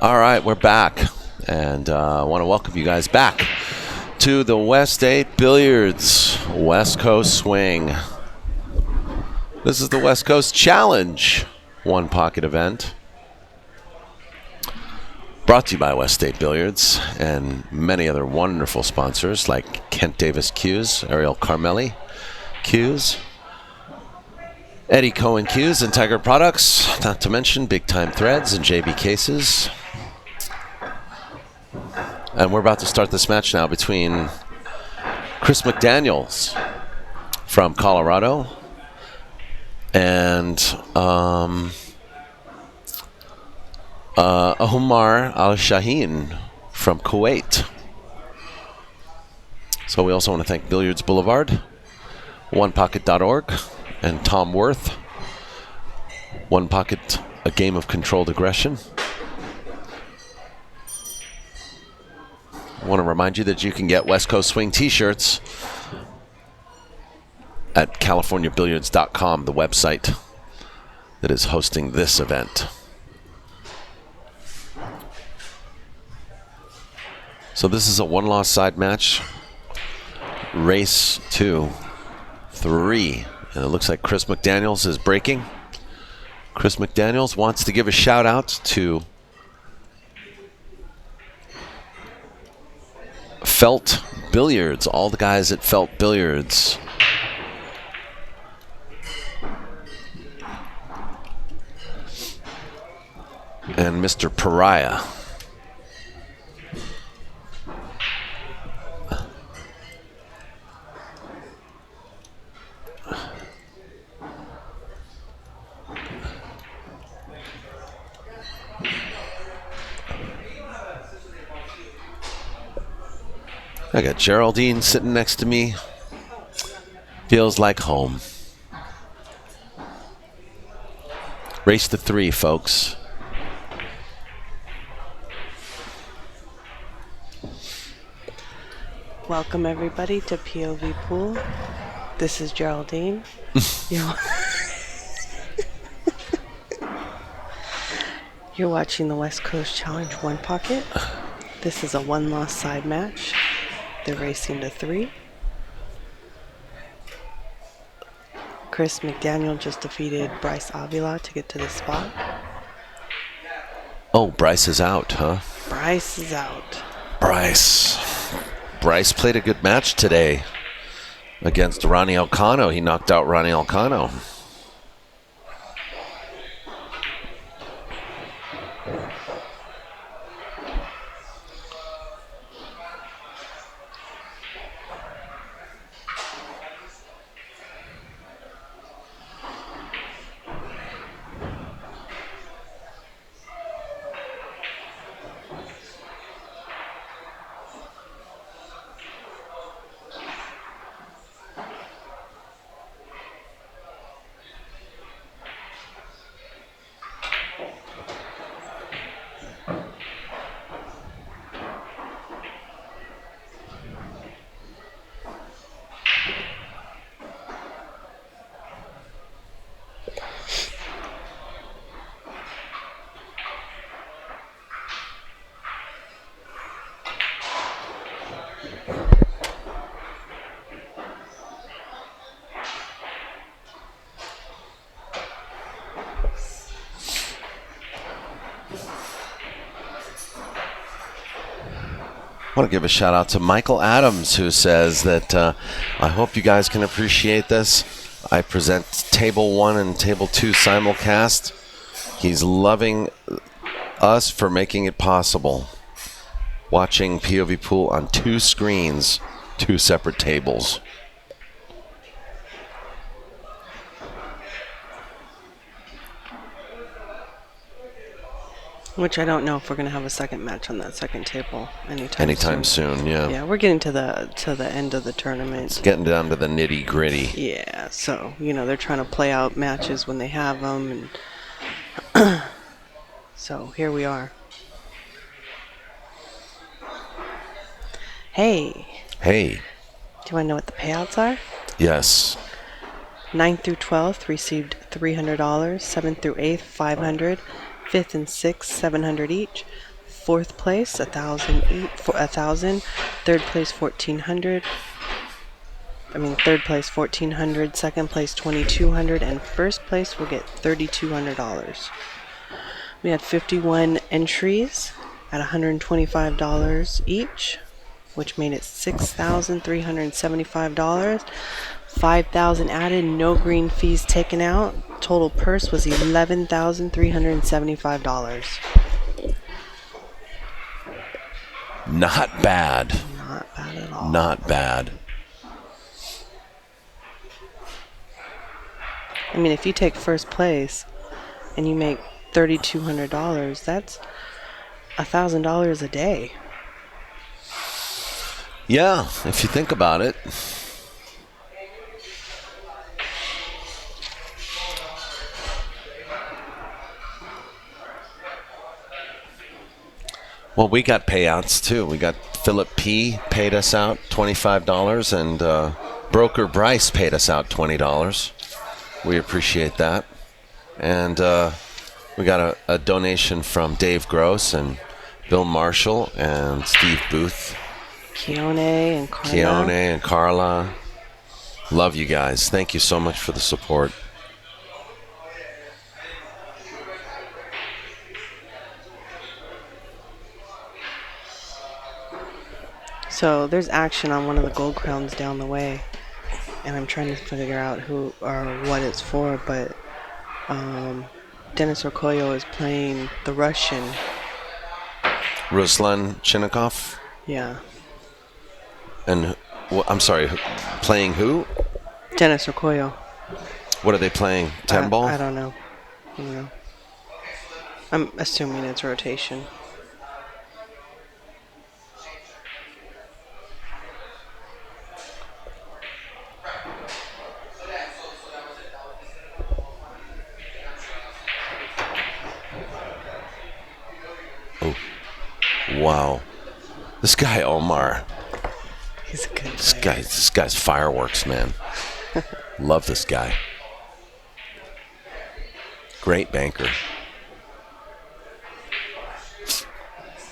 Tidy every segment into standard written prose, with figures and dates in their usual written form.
All right, we're back, and I want to welcome you guys back to the West 8 Billiards West Coast Swing. This is the West Coast Challenge One Pocket event, brought to you by West 8 Billiards and many other wonderful sponsors like Kent Davis Cues, Ariel Carmelli Cues, Eddie Cohen Cues, and Tiger Products, not to mention Big Time Threads and JB Cases. And we're about to start this match now between Chris McDaniels from Colorado and Omar ALSHAHEEN from Kuwait. So we also want to thank Billiards Boulevard, OnePocket.org, and Tom Worth, One Pocket, a game of controlled aggression. I want to remind you that you can get West Coast Swing t-shirts at CaliforniaBilliards.com, the website that is hosting this event. So this is a one-loss side match. Race 2, 3. And it looks like Chris McDaniels is breaking. Chris McDaniels wants to give a shout out to Felt Billiards, all the guys at Felt Billiards. And Mr. Pariah. I got Geraldine sitting next to me. Feels like home. Race to 3, folks. Welcome everybody to POVPOOL. This is Geraldine. You're watching the West Coast Challenge One Pocket. This is a one-loss side match. They're racing to 3. Chris McDaniel just defeated Bryce Avila to get to the spot. Oh, Bryce is out, huh? Bryce is out. Bryce played a good match today against Ronnie Elcano. He knocked out Ronnie Elcano. I want to give a shout out to Michael Adams, who says that I hope you guys can appreciate this. I present Table 1 and Table 2 simulcast. He's loving us for making it possible. Watching POVPOOL on 2 screens, 2 separate tables. Which I don't know if we're going to have a second match on that second table anytime soon. Yeah. Yeah, we're getting to the end of the tournament. It's getting down to the nitty gritty. Yeah, so they're trying to play out matches when they have them, and so here we are. Hey. Hey. Do you want to know what the payouts are? Yes. 9th through 12th received $300. 7th through 8th, $500. 5th and 6th, $700 each. fourth place, 1,000 each, 1,000. Third place, 1,400. Third place, 1,400. Second place, 2,200, and first place will get $3,200. We had 51 entries at $125 each, which made it $6,375. 5,000 added, no green fees taken out. Total purse was $11,375. Not bad. Not bad at all. Not bad. If you take first place and you make $3,200, that's $1,000 a day. Yeah, if you think about it. Well, we got payouts too. We got Philip P. paid us out $25, and Broker Bryce paid us out $20. We appreciate that. And we got a donation from Dave Gross and Bill Marshall and Steve Booth. Keone and Carla. Love you guys. Thank you so much for the support. So there's action on one of the gold crowns down the way, and I'm trying to figure out who or what it's for, but Denis Orkoyo is playing the Russian. Ruslan Chinnikov? Yeah. And I'm sorry, playing who? Denis Orkoyo. What are they playing? 10 ball? I don't know. I'm assuming it's rotation. Oh, wow. This guy, Omar. He's a good player. This guy's fireworks, man. Love this guy. Great banker.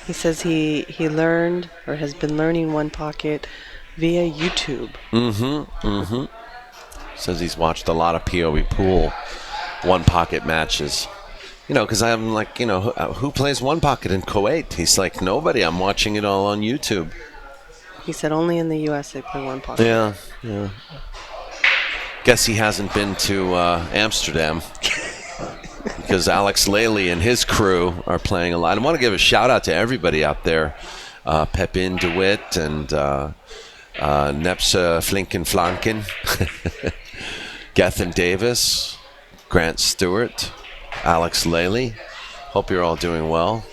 He says he learned or has been learning one pocket via YouTube. Says he's watched a lot of POVPOOL one pocket matches. Because I'm like, who plays one pocket in Kuwait? He's like, nobody. I'm watching it all on YouTube. He said only in the U.S. they play one pocket. Yeah. Guess he hasn't been to Amsterdam because Alex Lely and his crew are playing a lot. I want to give a shout out to everybody out there. Pepin DeWitt and Nepsa Flinken Flanken, Gethin Davis, Grant Stewart, Alex Lely. Hope you're all doing well.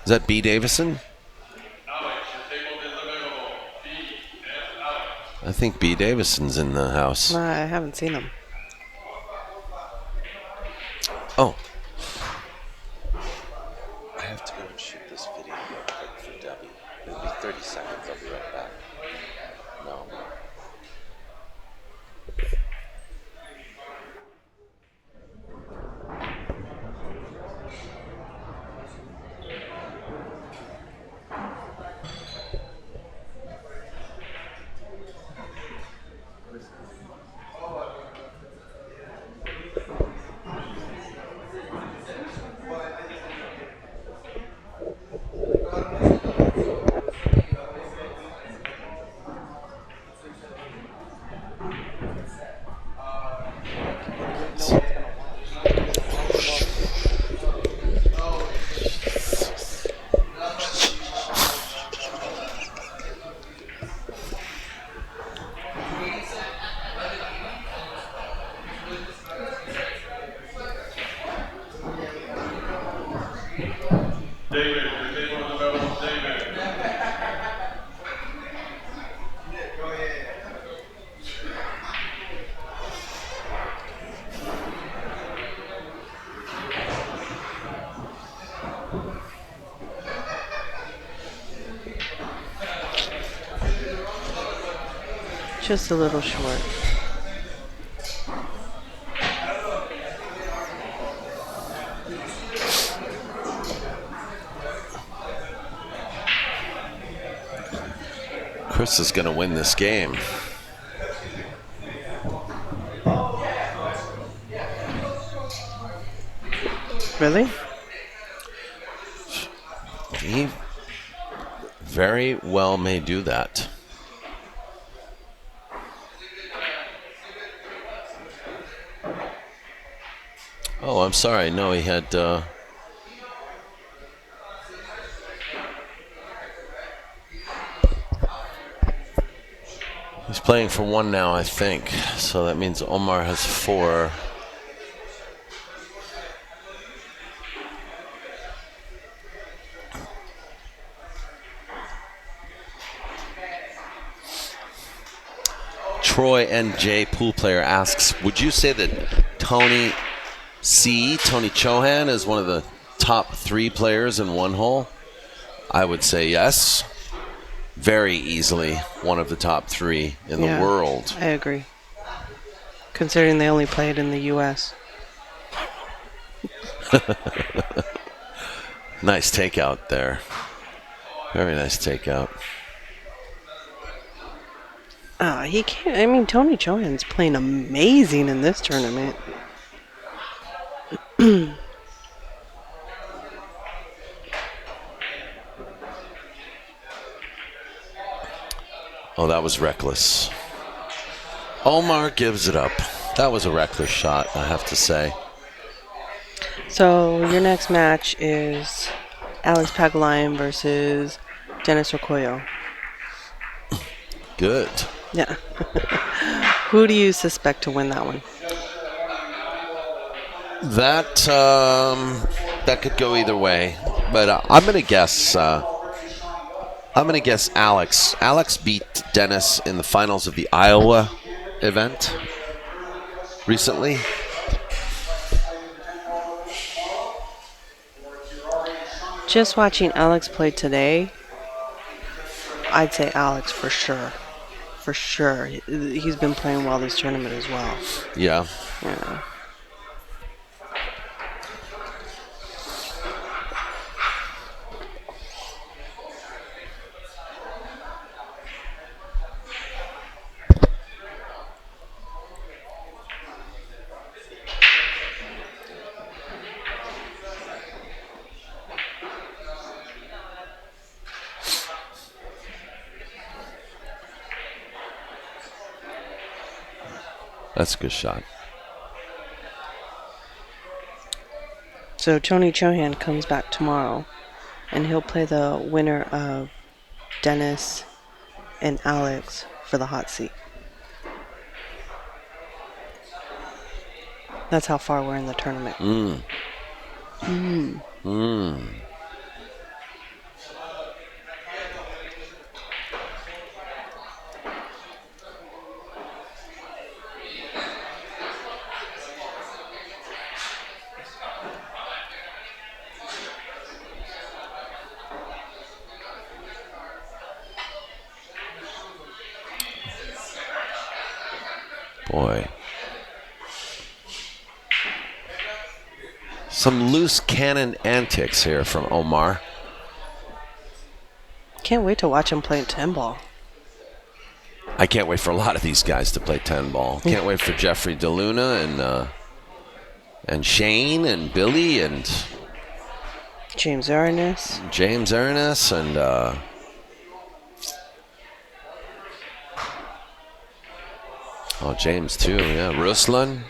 Is that B. Davison? I think B. Davison's in the house. I haven't seen him. Oh. I have to go and shoot this video real quick for Debbie. It'll be 30 seconds. I'll be right back. No. Just a little short. Chris is going to win this game. Really? He very well may do that. Oh, I'm sorry. No, he had... he's playing for 1 now, I think. So that means Omar has 4. Troy NJ pool player asks, would you say that Tony Chohan is one of the top 3 players in 1 hole? I would say yes. Very easily one of the top 3 in the world. I agree. Considering they only played in the U.S. Nice takeout there. Very nice takeout. He can't. I mean, Tony Chohan's playing amazing in this tournament. Oh, that was reckless. Omar gives it up. That was a reckless shot, I have to say. So your next match is Alex Pagulayan versus Dennis Okoye. Good. Yeah. Who do you suspect to win that one? That could go either way, but I'm gonna guess. Alex. Alex beat Dennis in the finals of the Iowa event recently. Just watching Alex play today, I'd say Alex for sure. For sure. He's been playing well this tournament as well. Yeah. Yeah. That's a good shot. So Tony Chohan comes back tomorrow, and he'll play the winner of Dennis and Alex for the hot seat. That's how far we're in the tournament. Boy. Some loose cannon antics here from Omar. Can't wait to watch him play 10 ball. I can't wait for a lot of these guys to play 10 ball. Can't wait for Jeffrey DeLuna and Shane and Billy and James Ernest and James too. Yeah, Ruslan.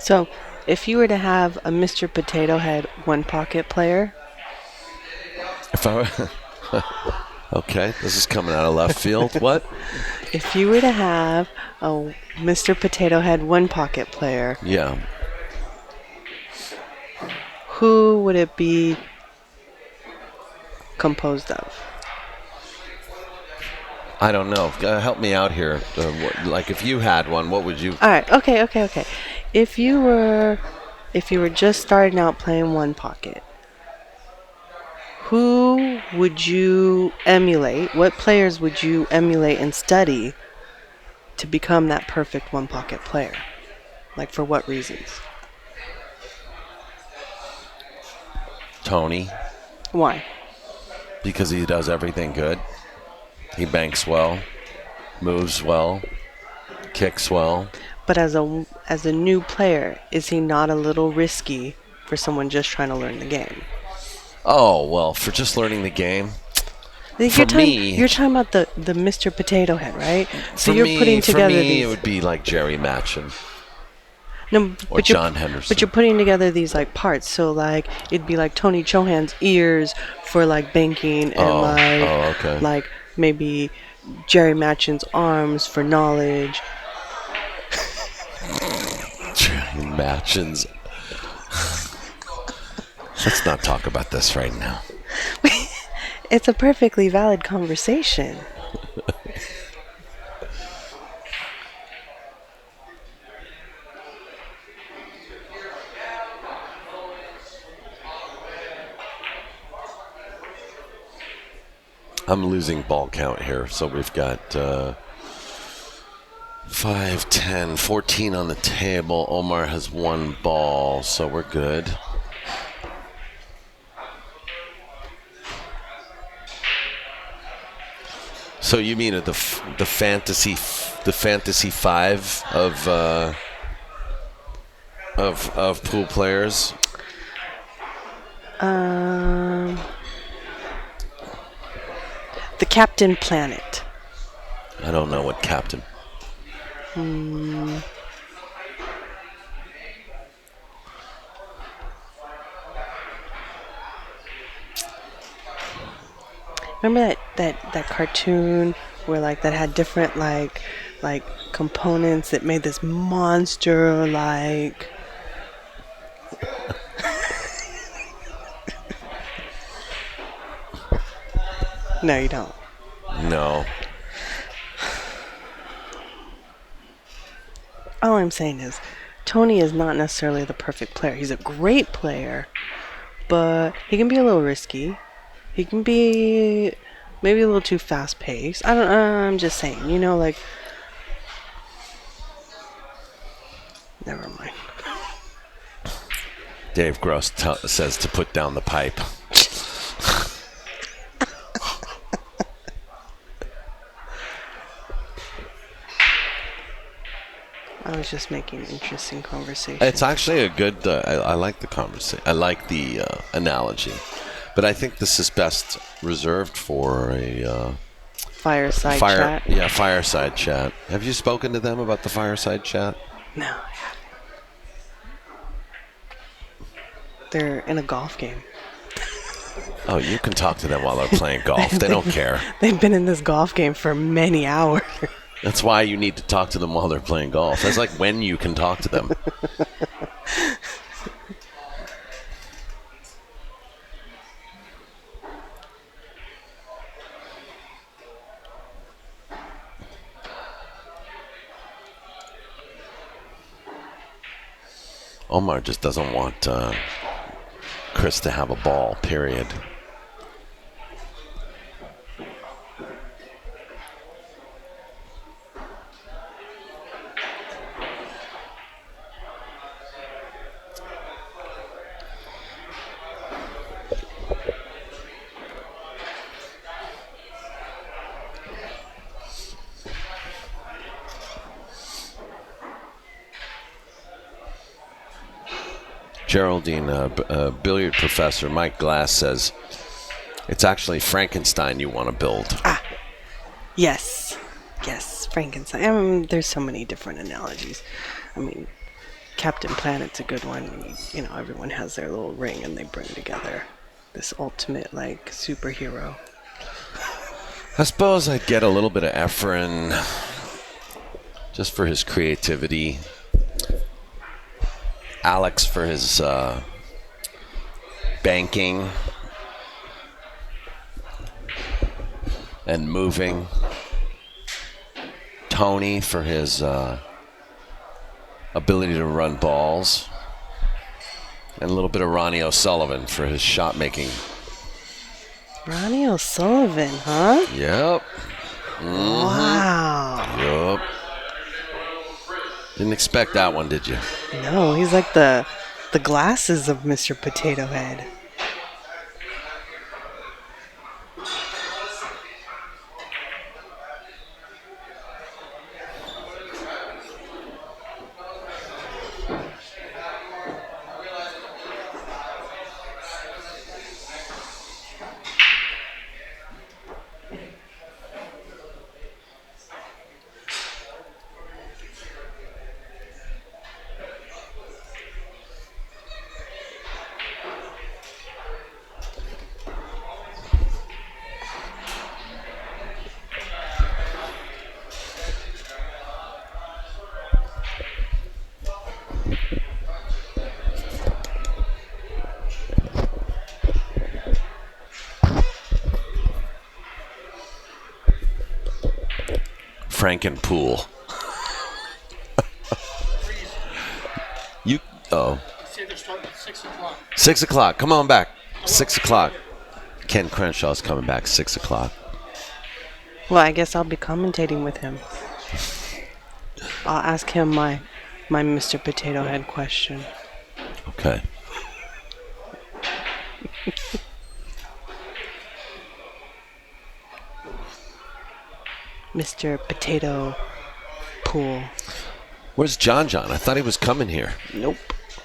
So, if you were to have a Mr. Potato Head one pocket player, If I were okay, this is coming out of left field. What? if you were to have a Mr. Potato Head one pocket player, Yeah. who would it be composed of? I don't know. Help me out here. Like, if you had one, what would you? All right. Okay. If you were just starting out playing one pocket, who would you emulate? What players would you emulate and study to become that perfect one pocket player? Like, for what reasons? Tony, Why? because he does everything good. He banks well, moves well, kicks well. But as a new player, is he not a little risky for someone just trying to learn the game? Oh, well, for just learning the game. Like, you're talking about the Mr. Potato Head, right? So For you're me, putting together it these. would be like Jerry Matchin No, or John Henderson. But you're putting together these like parts. So like it'd be like Tony Chohan's ears for like banking, and okay. like maybe Jerry Matchin's arms for knowledge. Jerry Matchin's. Let's not talk about this right now. It's a perfectly valid conversation. I'm losing ball count here, so we've got 5, 10, 14 on the table. Omar has one ball, so we're good. So you mean the fantasy five of pool players? The Captain Planet. I don't know what captain. Remember that cartoon where like that had different like components that made this monster like. No, you don't. No. All I'm saying is, Tony is not necessarily the perfect player. He's a great player, but he can be a little risky. He can be maybe a little too fast paced. I'm just saying, like. Never mind. Dave Gross says to put down the pipe. I was just making an interesting conversation. It's actually a good. I like the conversation. I like the analogy, but I think this is best reserved for a fireside chat. Yeah, fireside chat. Have you spoken to them about the fireside chat? No, I haven't. They're in a golf game. Oh, you can talk to them while they're playing golf. They don't care. They've been in this golf game for many hours. That's why you need to talk to them while they're playing golf. That's like when you can talk to them. Omar just doesn't want Chris to have a ball, period. Geraldine, billiard professor Mike Glass says it's actually Frankenstein you want to build. Yes, Frankenstein. There's so many different analogies. I mean, Captain Planet's a good one. You know, everyone has their little ring and they bring together this ultimate, like, superhero. I suppose I'd get a little bit of Efren just for his creativity. Alex for his banking and moving. Tony for his ability to run balls. And a little bit of Ronnie O'Sullivan for his shot making. Ronnie O'Sullivan, huh? Yep. Wow. Yep. Didn't expect that one, did you? No, he's like the glasses of Mr. Potato Head. Frankenpool. You, oh. They're starting at 6 o'clock. 6 o'clock. Come on back. 6 o'clock. Ken Crenshaw's coming back 6 o'clock. Well, I guess I'll be commentating with him. I'll ask him my Mr. Potato Head question. Okay. Mr. Potato Pool. Where's John John? I thought he was coming here. Nope.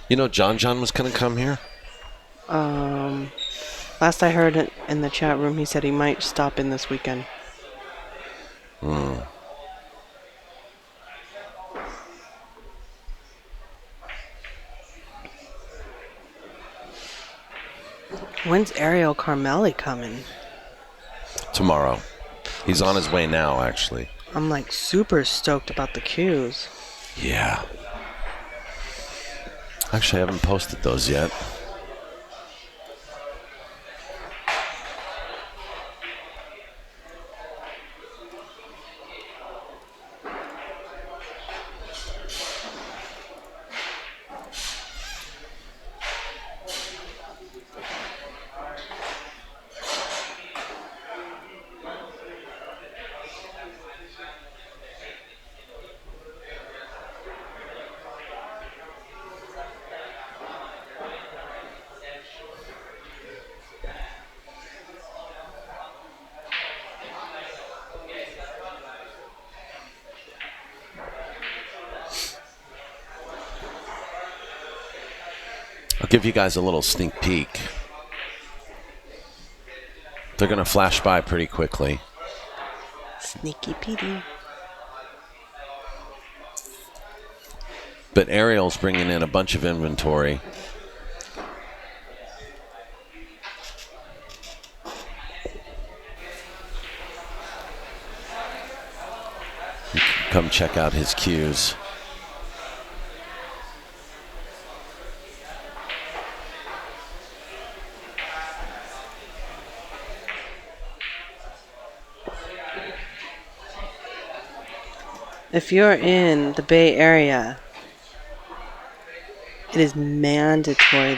You know John John was going to come here? Last I heard it in the chat room, he said he might stop in this weekend. When's Ariel Carmelli coming? Tomorrow. He's on his way now, actually. I'm like super stoked about the cues. Yeah. Actually, I haven't posted those yet. I'll give you guys a little sneak peek. They're going to flash by pretty quickly. Sneaky Petey. But Ariel's bringing in a bunch of inventory. You can come check out his cues. If you're in the Bay Area, it is mandatory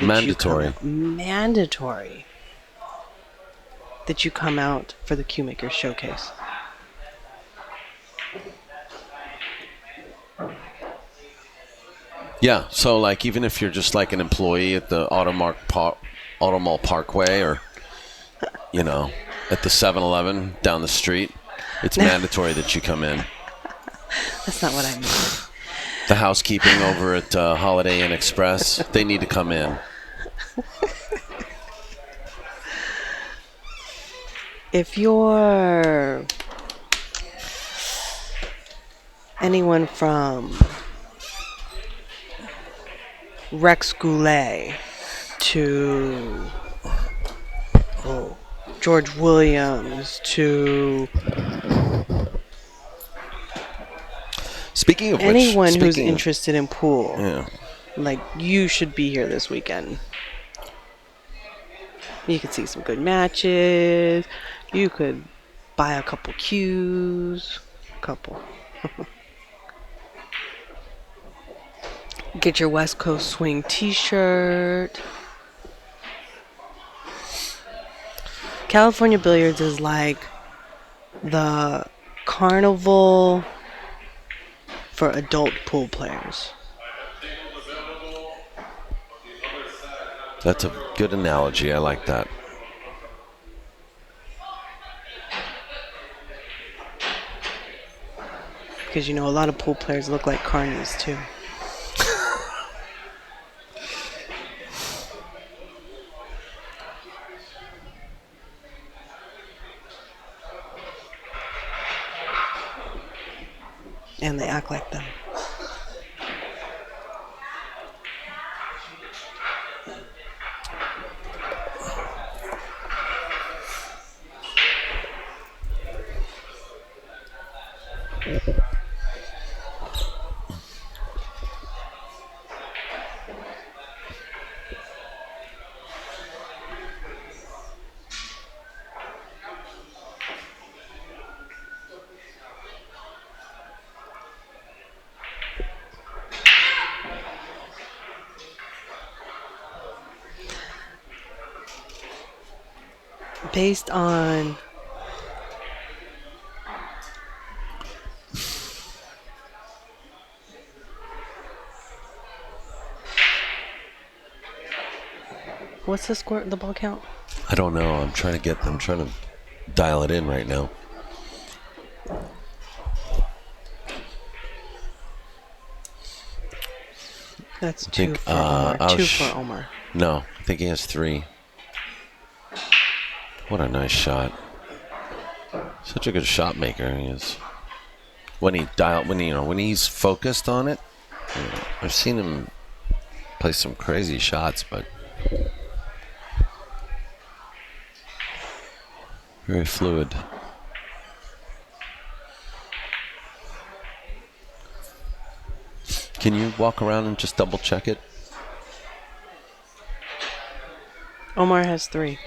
that you come out for the Cue Maker Showcase. Yeah, so like even if you're just like an employee at the Automall Parkway or, you know, at the 7-Eleven down the street, it's mandatory that you come in. That's not what I meant. The housekeeping over at Holiday Inn Express, they need to come in. If you're anyone from Rex Goulet to George Williams to Speaking of anyone which, who's interested in pool. Yeah. Like, you should be here this weekend. You could see some good matches. You could buy a couple cues. Get your West Coast Swing t-shirt. California Billiards is like the carnival for adult pool players. That's a good analogy. I like that. Because, you know, a lot of pool players look like carnies, too. And they act like them. Based on what's the score, the ball count? I don't know. I'm trying to dial it in right now. That's two for Omar. Two for Omar. No, I think he has 3. What a nice shot. Such a good shot maker he is. When he's focused on it, I've seen him play some crazy shots, but very fluid. Can you walk around and just double check it? Omar has 3.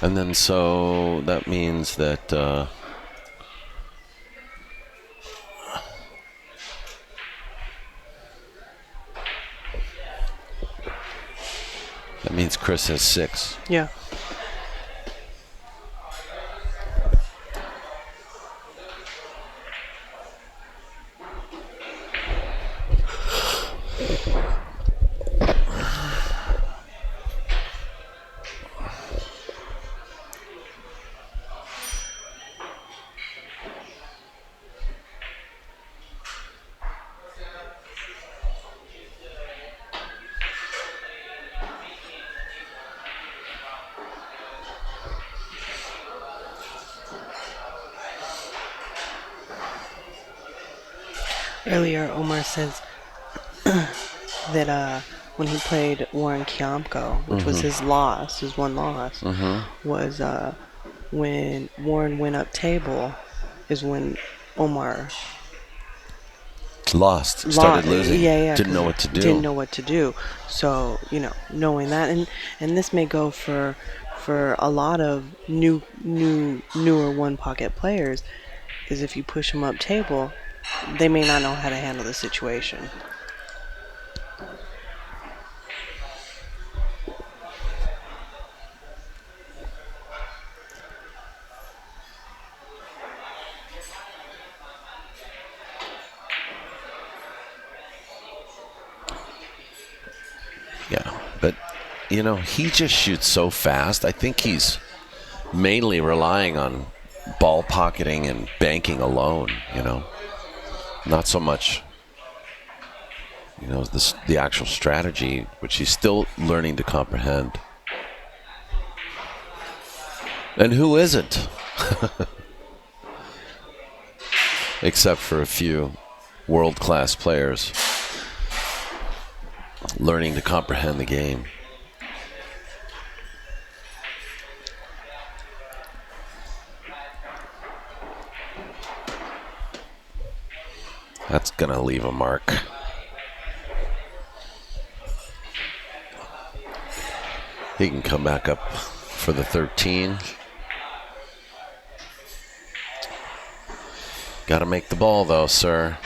And then so that means that that means Chris has 6. Yeah. Earlier, Omar says that when he played Warren Kiamko, which was his loss, his one loss, was when Warren went up table is when Omar started losing. Yeah. Didn't know what to do. Didn't know what to do. So, you know, knowing that, and this may go for a lot of newer one pocket players, is if you push them up table, they may not know how to handle the situation. Yeah, but you know, he just shoots so fast. I think he's mainly relying on ball pocketing and banking alone, you know. Not so much, you know, the actual strategy, which he's still learning to comprehend. And who isn't? Except for a few world-class players. learning to comprehend the game. That's gonna leave a mark. He can come back up for the 13. Gotta make the ball though, sir.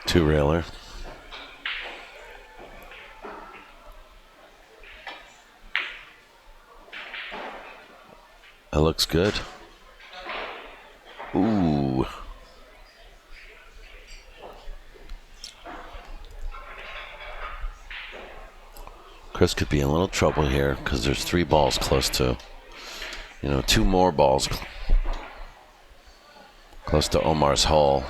Two-railer. That looks good. Ooh. Chris could be in a little trouble here because there's 3 balls close to, 2 more balls close to Omar's hole.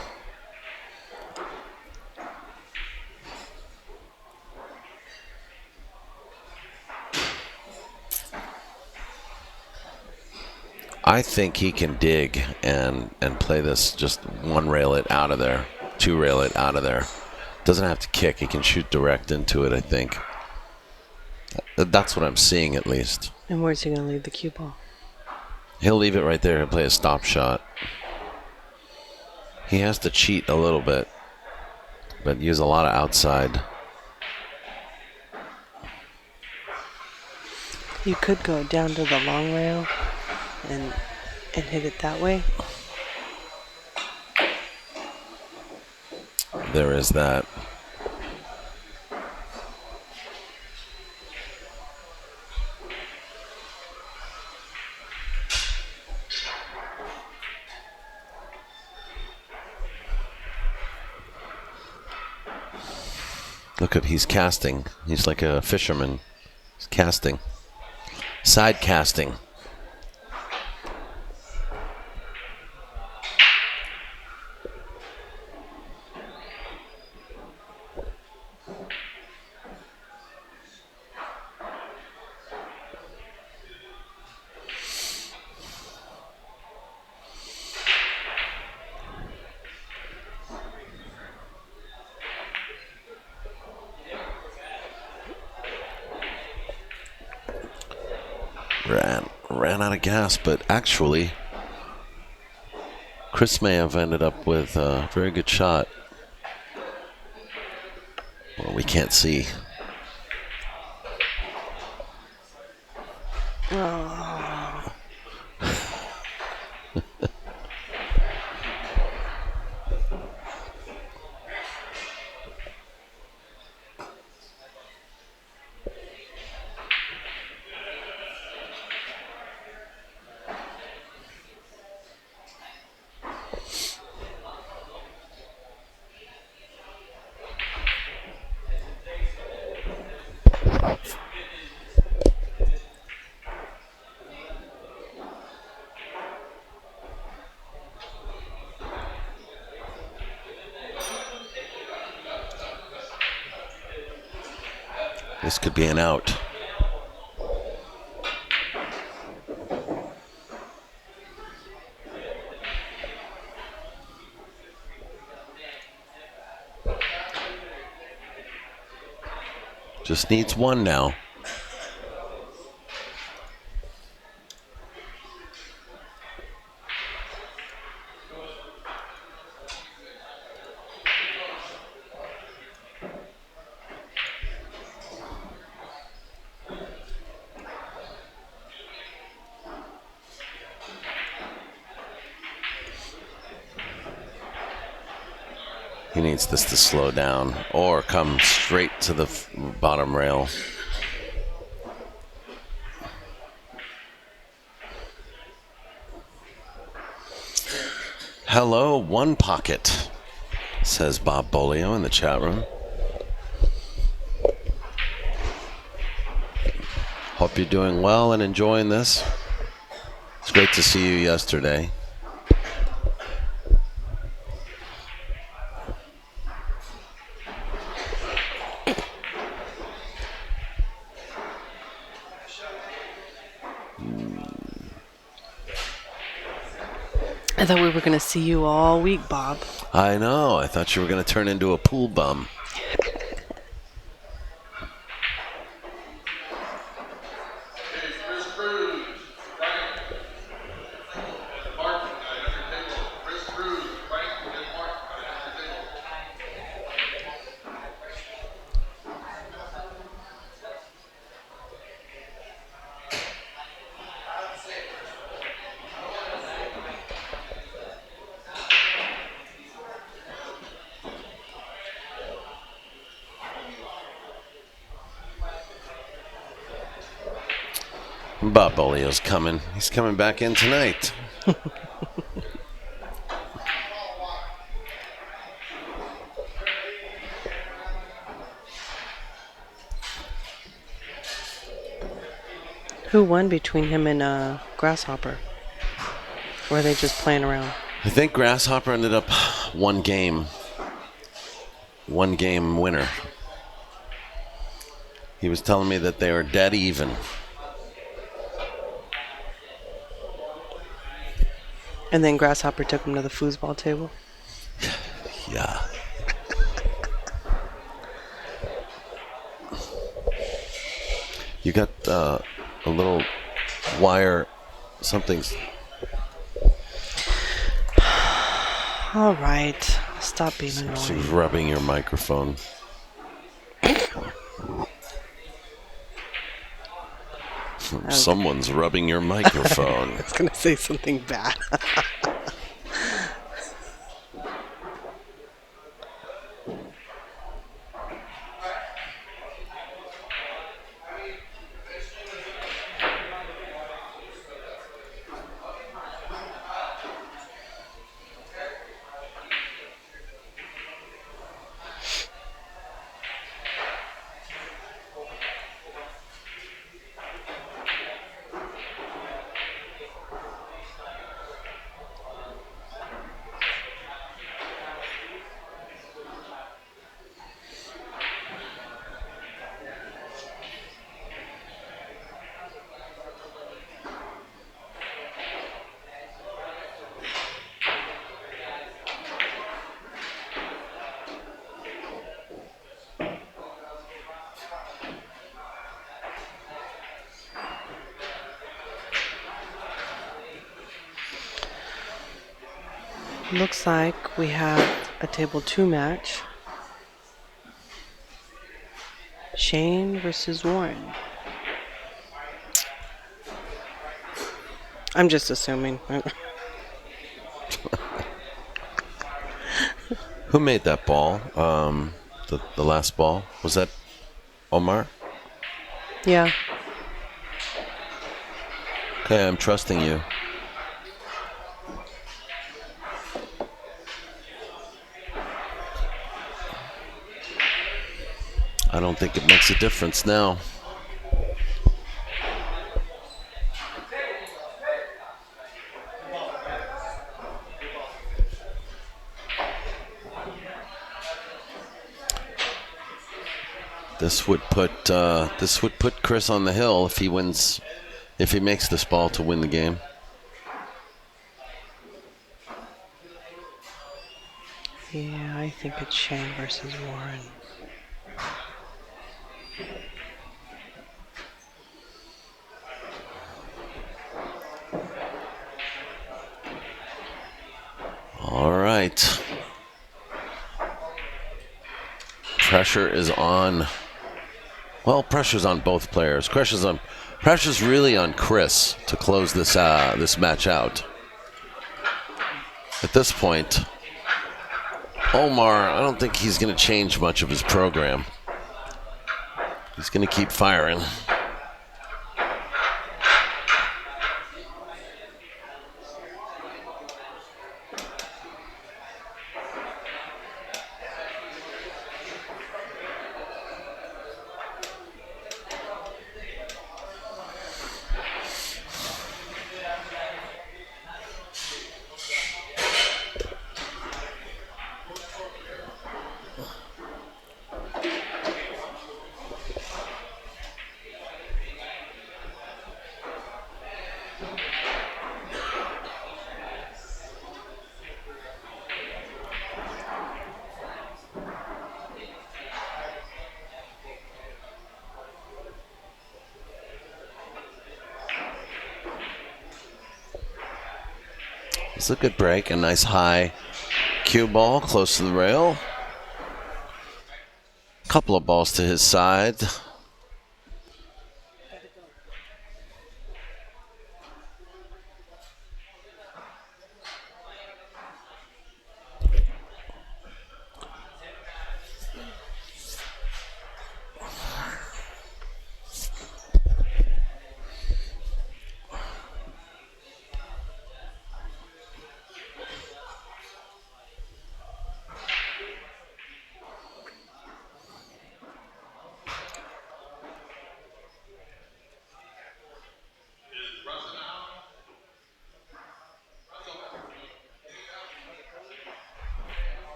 I think he can dig and play this, just 1-rail it out of there, 2-rail it out of there. Doesn't have to kick. He can shoot direct into it, I think. That's what I'm seeing, at least. And where's he going to leave the cue ball? He'll leave it right there and play a stop shot. He has to cheat a little bit, but use a lot of outside. You could go down to the long rail and hit it that way. There is that. Look at, he's casting. He's like a fisherman. He's casting. Side casting. Ran out of gas, but actually Chris may have ended up with a very good shot. Well, we can't see. Oh. This could be an out. Just needs 1 now. He needs this to slow down or come straight to the bottom rail. Hello, One Pocket, says Bob Bolio in the chat room. Hope you're doing well and enjoying this. It's great to see you yesterday. I thought we were going to see you all week, Bob. I know. I thought you were going to turn into a pool bum. Bob Bolio's coming. He's coming back in tonight. Who won between him and Grasshopper? Or are they just playing around? I think Grasshopper ended up one game winner. He was telling me that they were dead even. And then Grasshopper took him to the foosball table? Yeah. You got a little wire, something's... All right. Stop being She's annoying. rubbing your microphone. Someone's rubbing your microphone. I was going to say something bad. Looks like we have a table 2 match. Shane versus Warren. I'm just assuming. Who made that ball? The last ball? Was that Omar? Yeah. Okay, I'm trusting you. I don't think it makes a difference now. This would put Chris on the hill if he wins, if he makes this ball to win the game. Yeah, I think it's Shane versus Warren. All right. Pressure is on. Well, pressure's on both players. Pressure's really on Chris to close this match out. At this point, Omar, I don't think he's going to change much of his program. He's going to keep firing. It's a good break. A nice high cue ball close to the rail. Couple of balls to his side.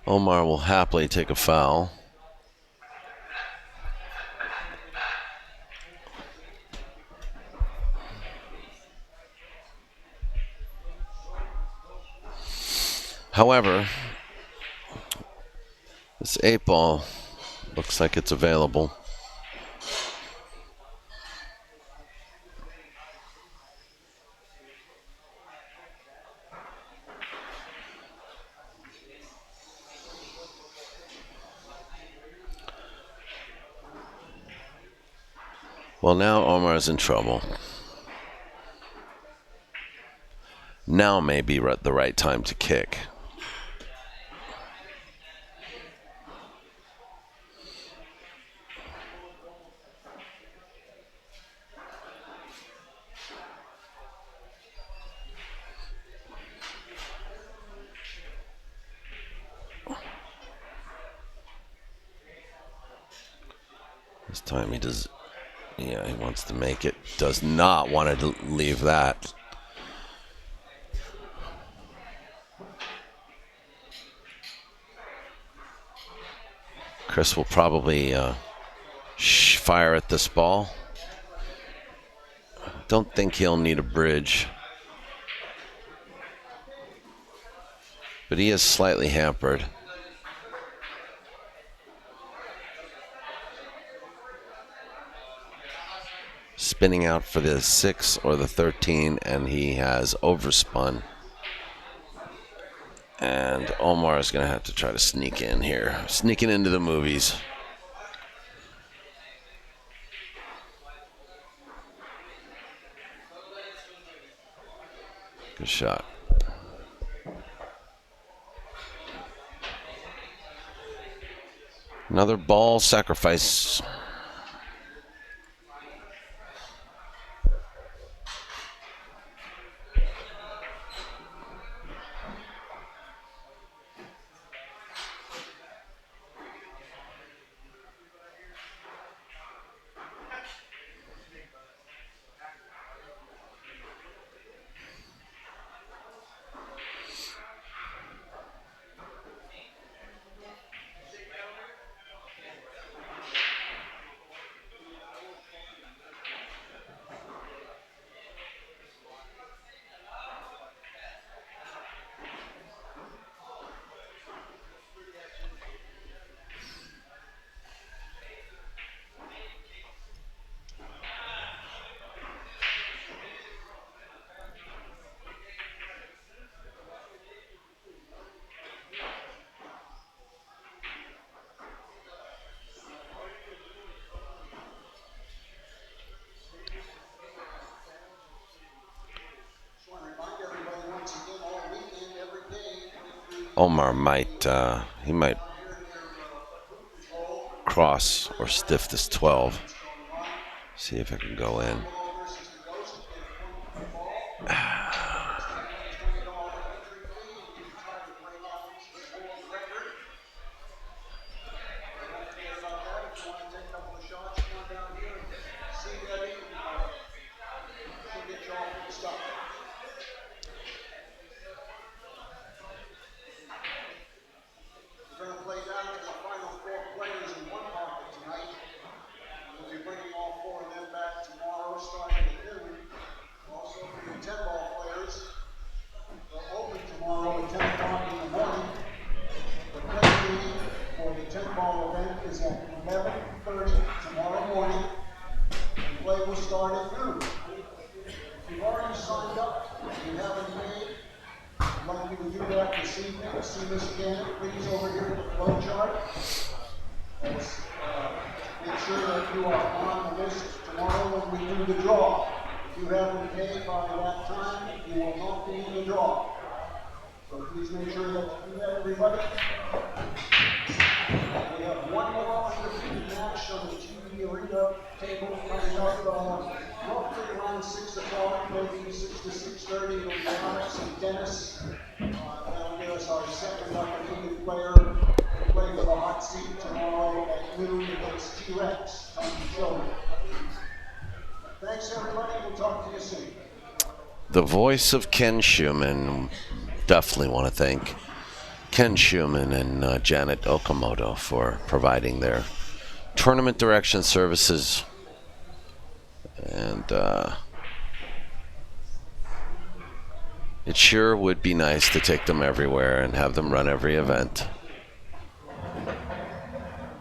Omar will happily take a foul. However, this 8-ball looks like it's available. Well, now Omar's in trouble. Now may be the right time to kick. This time he does, yeah, he wants to make it. Does not want to leave that. Chris will probably fire at this ball. Don't think he'll need a bridge. But he is slightly hampered. Spinning out for the 6 or the 13, and he has overspun. And Omar is going to have to try to sneak in here. Sneaking into the movies. Good shot. Another ball sacrifice. Omar might, he might cross or stiff this 12. See if it can go in. signed up. If you haven't paid, I'd like you to do that this evening. See Miss Janet, please, over here at the flow chart. Make sure that you are on the list tomorrow when we do the draw. If you haven't paid by that time, you will not be in the draw. So please make sure that you do that, everybody. We have one more undefeated match on the TV arena table coming up roughly around 6 o'clock, maybe 6 to 6:30. It'll be Alex and Dennis. That'll give us our second undefeated player to play for the hot seat tomorrow at noon against T-Rex. Come to show you. Thanks, everybody. We'll talk to you soon. The voice of Ken Schumann. Definitely want to thank Ken Schumann and Janet Okamoto for providing their tournament direction services. And it sure would be nice to take them everywhere and have them run every event.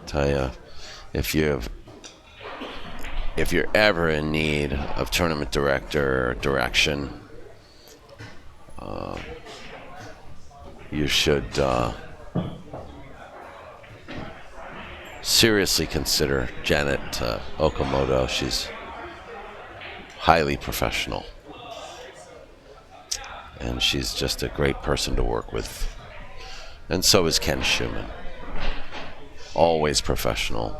Tell you, if you're ever in need of tournament director direction, you should seriously consider Janet Okamoto. She's highly professional, and she's just a great person to work with. And so is Ken Schumann. Always professional.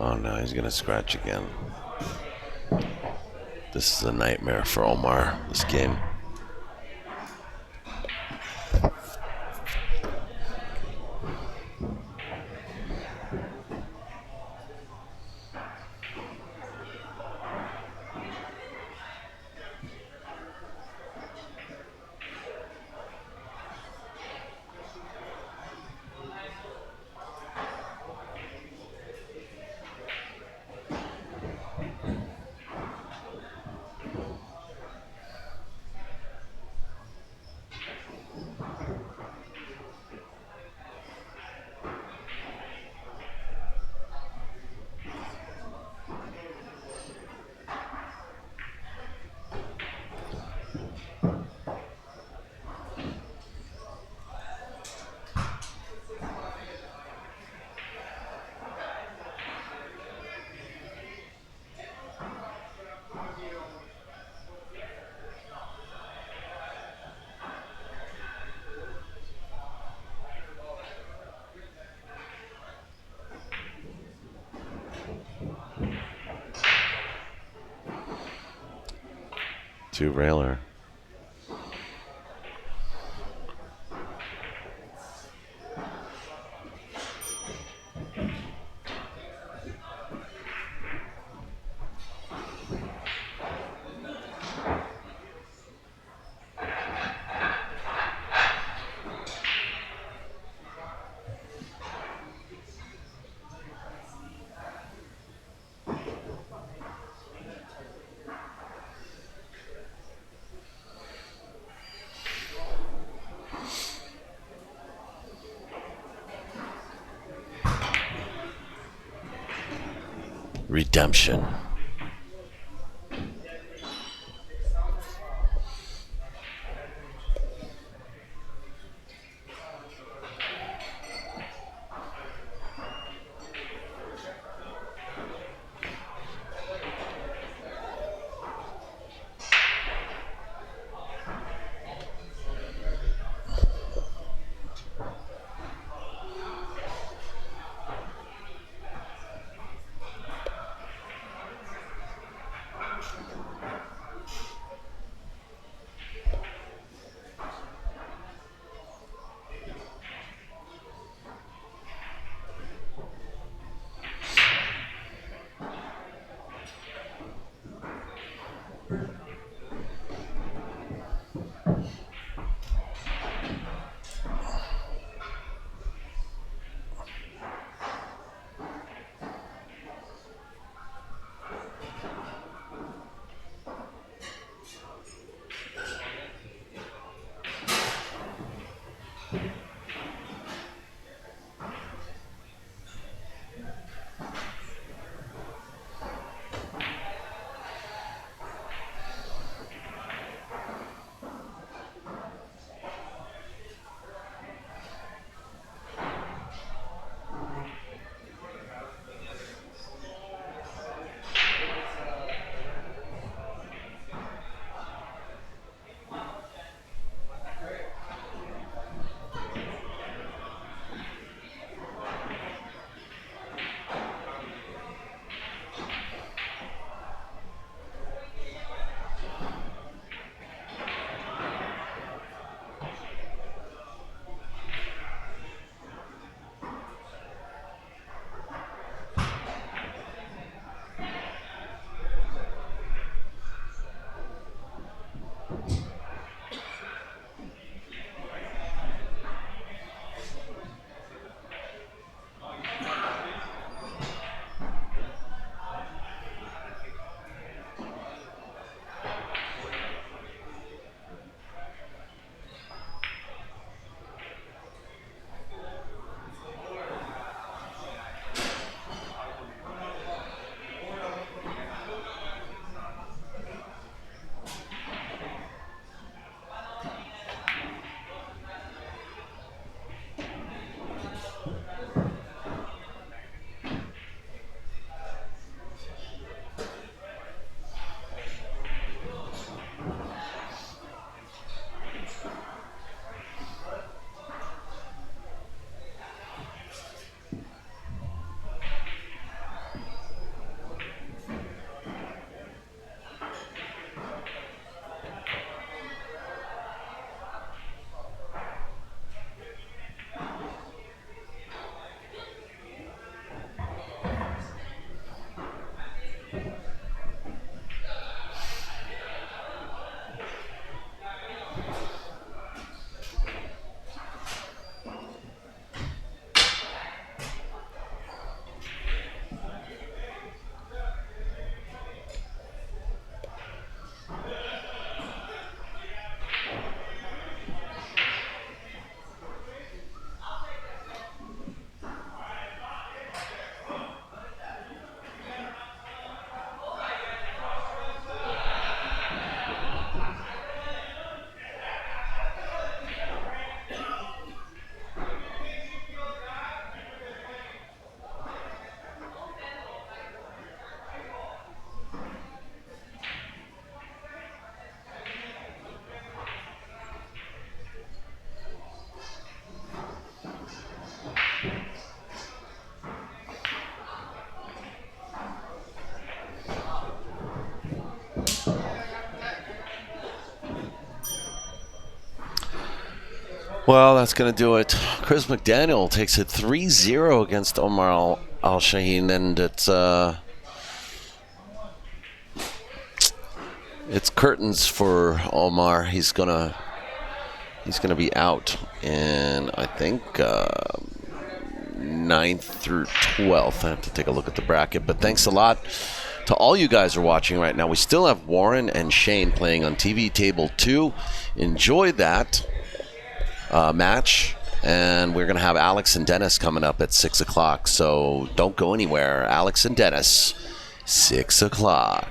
Oh no, he's gonna scratch again. This is a nightmare for Omar, this game. Two-railer. Redemption. Well, that's going to do it. Chris McDaniel takes it 3-0 against Omar ALSHAHEEN, and it's curtains for Omar. He's gonna be out in, I think, 9th through 12th. I have to take a look at the bracket. But thanks a lot to all you guys who are watching right now. We still have Warren and Shane playing on TV Table 2. Enjoy that match. And we're going to have Alex and Dennis coming up at 6 o'clock. So don't go anywhere. Alex and Dennis, 6 o'clock.